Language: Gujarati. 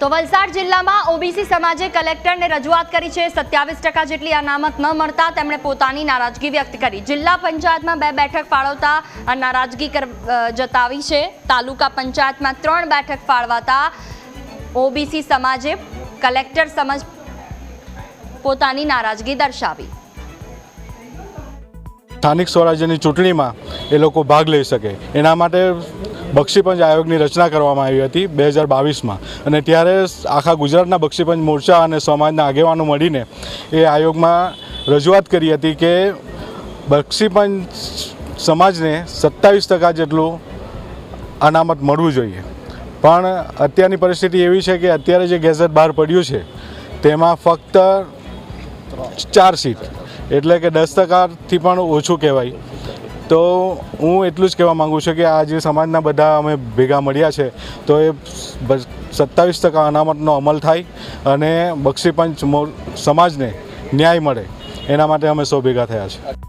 તો વલસાડ જિલ્લામાં ઓબીસી સમાજે કલેક્ટરને રજૂઆત કરી છે। 27% જેટલી અનામત ન મળતા તેમણે પોતાની નારાજગી વ્યક્ત કરી। જિલ્લા પંચાયતમાં 2 બેઠક ફાળવતા નારાજગી જતાવી છે। તાલુકા પંચાયતમાં 3 બેઠક ફાળવાતા ઓબીસી સમાજે કલેક્ટર સમક્ષ પોતાની નારાજગી દર્શાવી। સ્થાનિક સ્વરાજ્યની ચૂંટણીમાં એ લોકો ભાગ લઈ શકે એના માટે બક્ષીપંચ આયોગની રચના કરવામાં આવી હતી 2022માં અને ત્યારે આખા ગુજરાતના બક્ષીપંચ મોરચા અને સમાજના આગેવાનો મળીને એ આયોગમાં રજૂઆત કરી હતી કે બક્ષીપંચ સમાજને 27% જેટલું અનામત મળવું જોઈએ। પણ અત્યારની પરિસ્થિતિ એવી છે કે અત્યારે જે ગેઝેટ બહાર પડ્યું છે તેમાં ફક્ત 4 સીટ એટલે કે 10%થી પણ ઓછું કહેવાય। તો હું એટલું જ કહેવા માગું છું કે આ જે સમાજના બધા અમે ભેગા મળ્યા છે તો એ 27% અનામતનો અમલ થાય અને બક્ષીપંચ સમાજને ન્યાય મળે એના માટે અમે સૌ ભેગા થયા છે।